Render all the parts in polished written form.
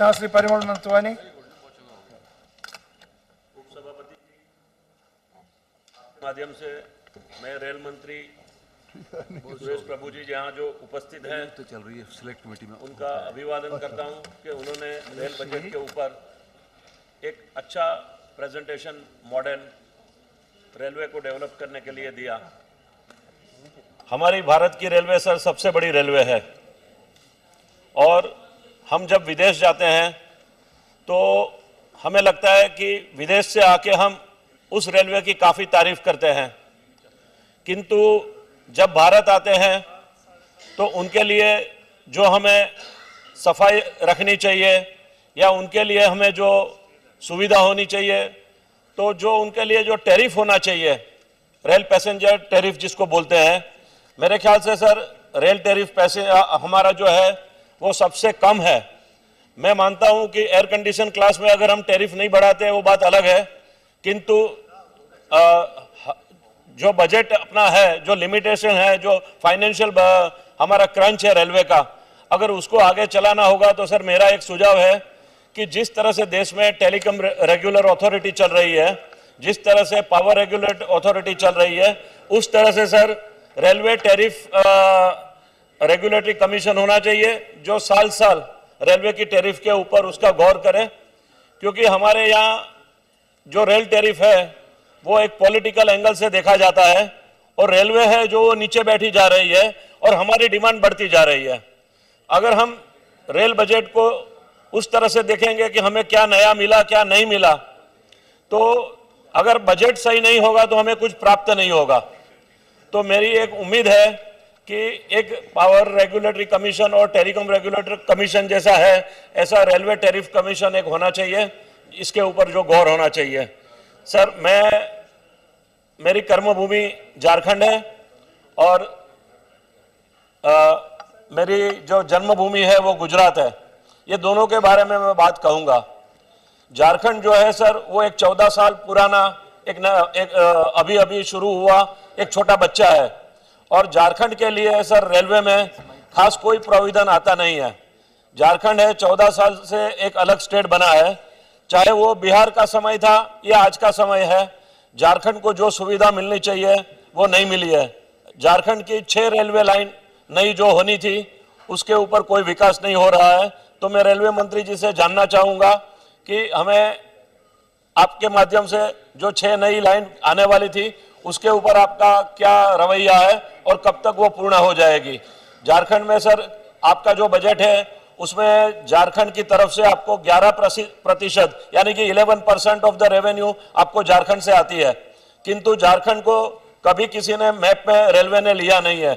प्रश्न श्री परिमल नंदवानी। उपसभापति माध्यम से मैं रेल मंत्री सुरेश प्रभु जी जहाँ जो उपस्थित हैं तो चल रही है सिलेक्ट कमेटी में, उनका अभिवादन करता हूँ कि उन्होंने रेल बजट के ऊपर एक अच्छा प्रेजेंटेशन मॉडल रेलवे को डेवलप करने के लिए दिया। हमारी भारत की रेलवे सर सबसे बड़ी रेलवे है और हम जब विदेश जाते हैं तो हमें लगता है कि विदेश से आके हम उस रेलवे की काफ़ी तारीफ करते हैं, किंतु जब भारत आते हैं तो उनके लिए जो हमें सफाई रखनी चाहिए या उनके लिए हमें जो सुविधा होनी चाहिए, तो जो उनके लिए जो टैरिफ होना चाहिए, रेल पैसेंजर टैरिफ जिसको बोलते हैं, मेरे ख्याल से सर रेल टैरिफ पैसे हमारा जो है वो सबसे कम है। मैं मानता हूं कि एयर कंडीशन क्लास में अगर हम टैरिफ नहीं बढ़ाते वो बात अलग है, किंतु जो बजट अपना है, जो लिमिटेशन है, जो फाइनेंशियल हमारा क्रंच है रेलवे का, अगर उसको आगे चलाना होगा तो सर मेरा एक सुझाव है कि जिस तरह से देश में टेलीकॉम रेगुलर अथॉरिटी चल रही है, जिस तरह से पावर रेगुलेट अथॉरिटी चल रही है, उस तरह से sir railway tariff regulatory commission होना चाहिए जो साल साल रेलवे की टैरिफ के ऊपर उसका गौर करें, क्योंकि हमारे यहाँ जो रेल टैरिफ है वो एक पॉलिटिकल एंगल से देखा जाता है और रेलवे है जो नीचे बैठी जा रही है और हमारी डिमांड बढ़ती जा रही है। अगर हम रेल बजट को उस तरह से देखेंगे कि हमें क्या नया मिला क्या नहीं मिला, तो अगर बजट सही नहीं होगा तो हमें कुछ प्राप्त नहीं होगा। तो मेरी एक उम्मीद है कि एक पावर रेगुलेटरी कमीशन और टेलीकॉम रेगुलेटरी कमीशन जैसा है, ऐसा रेलवे टैरिफ कमीशन एक होना चाहिए, इसके ऊपर जो गौर होना चाहिए। सर मेरी कर्मभूमि झारखंड है और मेरी जो जन्मभूमि है वो गुजरात है। ये दोनों के बारे में मैं बात कहूंगा। झारखंड जो है सर वो एक 14 साल पुराना अभी अभी शुरू हुआ एक छोटा बच्चा है और झारखंड के लिए सर रेलवे में खास कोई प्रोविजन आता नहीं है। झारखंड है 14 साल से एक अलग स्टेट बना है, चाहे वो बिहार का समय था या आज का समय है, झारखंड को जो सुविधा मिलनी चाहिए वो नहीं मिली है। झारखंड की 6 रेलवे लाइन नई जो होनी थी उसके ऊपर कोई विकास नहीं हो रहा है। तो मैं रेलवे मंत्री जी से जानना चाहूंगा कि हमें आपके माध्यम से जो 6 नई लाइन आने वाली थी उसके ऊपर आपका क्या रवैया है और कब तक वो पूर्ण हो जाएगी। झारखंड में सर आपका जो बजट है उसमें झारखंड की तरफ से आपको 11% यानी कि 11% ऑफ द रेवेन्यू आपको झारखंड से आती है, किंतु झारखंड को कभी किसी ने मैप में रेलवे ने लिया नहीं है।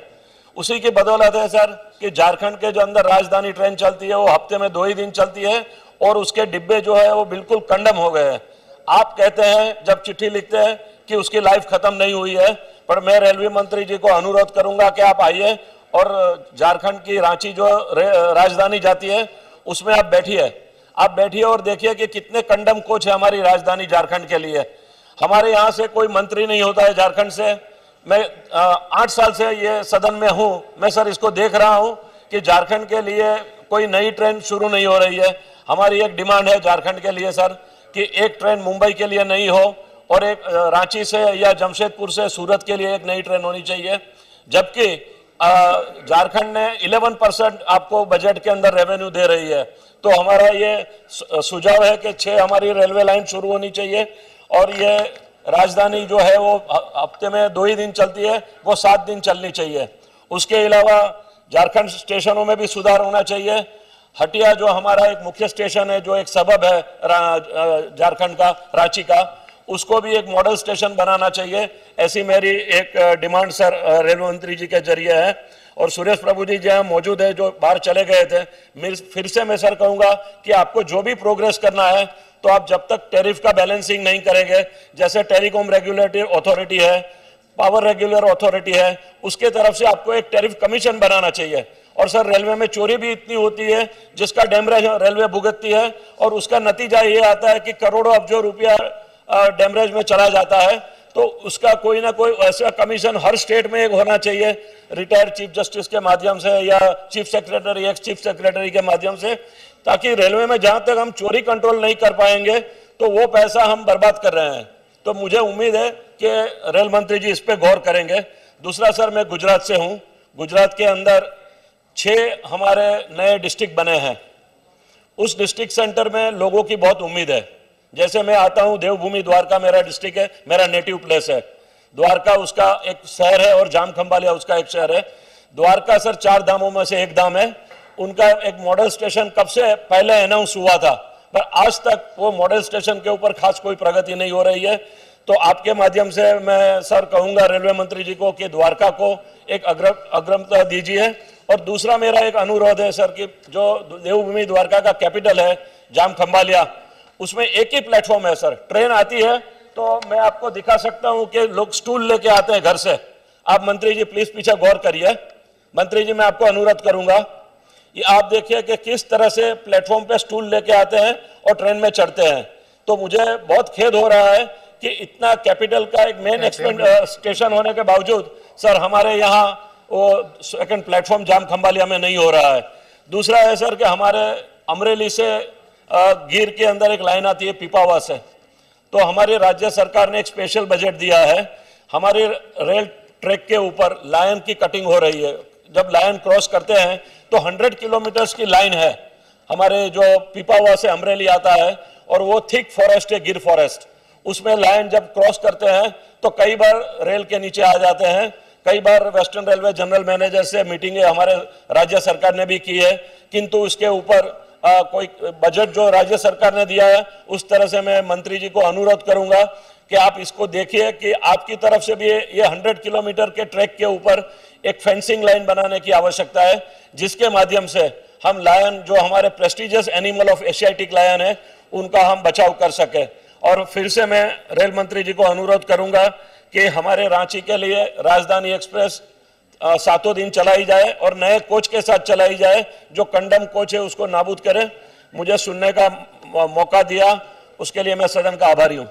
उसी की बदौलत है सर कि झारखंड के जो अंदर राजधानी ट्रेन चलती है वो हफ्ते में 2 ही दिन चलती है और उसके डिब्बे जो है वो बिल्कुल कंडम हो गए हैं। आप कहते हैं जब चिट्ठी लिखते हैं कि उसकी लाइफ खत्म नहीं हुई है, पर मैं रेलवे मंत्री जी को अनुरोध करूंगा कि आप आइए और झारखंड की रांची जो राजधानी जाती है उसमें आप बैठिए और देखिए कि कितने कंडम कोच है हमारी राजधानी झारखंड के लिए। हमारे यहाँ से कोई मंत्री नहीं होता है झारखंड से। मैं 8 साल से ये सदन में हूँ, मैं सर इसको देख रहा हूँ कि झारखंड के लिए कोई नई ट्रेन शुरू नहीं हो रही है। हमारी एक डिमांड है झारखंड के लिए सर कि एक ट्रेन मुंबई के लिए नई हो और एक रांची से या जमशेदपुर से सूरत के लिए एक नई ट्रेन होनी चाहिए। जबकि झारखंड ने 11% आपको बजट के अंदर रेवेन्यू दे रही है। तो हमारा ये सुझाव है कि 6 हमारी रेलवे लाइन शुरू होनी चाहिए और ये राजधानी जो है वो हफ्ते में 2 ही दिन चलती है, वो 7 दिन चलनी चाहिए। उसके अलावा झारखंड स्टेशनों में भी सुधार होना चाहिए। हटिया जो हमारा एक मुख्य स्टेशन है, जो एक सबब है झारखंड का, रांची का, उसको भी एक मॉडल स्टेशन बनाना चाहिए। ऐसी मेरी एक डिमांड सर रेलवे मंत्री जी के जरिए है। और सुरेश प्रभु जी जहाँ मौजूद है, जो बाहर चले गए थे, फिर से मैं सर कहूंगा कि आपको जो भी प्रोग्रेस करना है तो आप जब तक टैरिफ का बैलेंसिंग नहीं करेंगे, जैसे टेलीकॉम रेगुलेटरी अथॉरिटी है, पावर रेगुलर अथॉरिटी है, उसके तरफ से आपको एक टैरिफ कमीशन बनाना चाहिए। और सर रेलवे में चोरी भी इतनी होती है जिसका डैमरेज रेलवे भुगतती है और उसका नतीजा ये आता है कि करोड़ों अब्जों रुपया डैमरेज में चला जाता है। तो उसका कोई ना कोई ऐसा कमीशन हर स्टेट में एक होना चाहिए, रिटायर्ड चीफ जस्टिस के माध्यम से या chief secretary, ex chief secretary के माध्यम से, ताकि रेलवे में जहां तक हम चोरी कंट्रोल नहीं कर पाएंगे तो वो पैसा हम बर्बाद कर रहे हैं। तो मुझे उम्मीद है कि रेल मंत्री जी इस पे गौर करेंगे। दूसरा सर, मैं गुजरात से हूं। गुजरात के अंदर 6 हमारे नए डिस्ट्रिक्ट बने हैं। उस डिस्ट्रिक्ट सेंटर में लोगों की बहुत उम्मीद है। जैसे मैं आता हूं, देवभूमि द्वारका मेरा डिस्ट्रिक्ट है, मेरा नेटिव प्लेस है। द्वारका उसका एक शहर है और जाम खंभालिया उसका एक शहर है। द्वारका सर 4 धामों में से एक धाम है। उनका एक मॉडल स्टेशन कब से पहले अनाउंस हुआ था, पर आज तक वो मॉडल स्टेशन के ऊपर खास कोई प्रगति नहीं हो रही है। तो आपके माध्यम से मैं सर कहूंगा रेलवे मंत्री जी को कि द्वारका को एक अग्रता दीजिए। और दूसरा मेरा एक अनुरोध है सर कि जो देवभूमि द्वारका का कैपिटल है जाम खंभालिया, उसमें एक ही प्लेटफॉर्म है सर। ट्रेन आती है तो मैं आपको दिखा सकता हूं कि लोग स्टूल लेके आते हैं घर से। आप मंत्री जी प्लीज पीछे गौर करिए। मंत्री जी मैं आपको अनुरोध करूंगा, ये आप देखिए कि किस तरह से प्लेटफॉर्म पे स्टूल लेके आते हैं और ट्रेन में चढ़ते हैं। तो मुझे बहुत खेद हो रहा है कि इतना कैपिटल का एक मेन स्टेशन होने के बावजूद सर हमारे यहाँ वो सेकंड प्लेटफॉर्म जाम खंभालिया में नहीं हो रहा है। दूसरा है सर कि हमारे अमरेली से गिर के अंदर एक लाइन आती है पीपावा से, तो हमारी राज्य सरकार ने एक स्पेशल बजट दिया है। हमारे रेल ट्रैक के ऊपर लायन की कटिंग हो रही है। जब लायन क्रॉस करते हैं तो 100 किलोमीटर्स की लाइन है हमारे जो पीपावा से अमरेली आता है, और वो थिक फॉरेस्ट है, गिर फॉरेस्ट। उसमें लायन जब क्रॉस करते हैं तो कई बार रेल के नीचे आ जाते हैं। कई बार वेस्टर्न रेलवे जनरल मैनेजर से मीटिंगें हमारे राज्य सरकार ने भी की है, किंतु उसके ऊपर कोई बजट जो राज्य सरकार ने दिया है उस तरह से मैं मंत्री जी को अनुरोध करूंगा कि आप इसको देखिए कि आपकी तरफ से भी ये 100 किलोमीटर के ट्रैक के ऊपर एक फेंसिंग लाइन बनाने की आवश्यकता है, जिसके माध्यम से हम लायन जो हमारे prestigious animal of Asiatic lion है उनका हम बचाव कर सके। और फिर से मैं रेल मंत्री जी को अनुरोध करूंगा कि हमारे रांची के लिए राजधानी एक्सप्रेस 7 दिन चलाई जाए और नए कोच के साथ चलाई जाए। जो कंडम कोच है उसको नाबूद करें। मुझे सुनने का मौका दिया उसके लिए मैं सदन का आभारी हूं।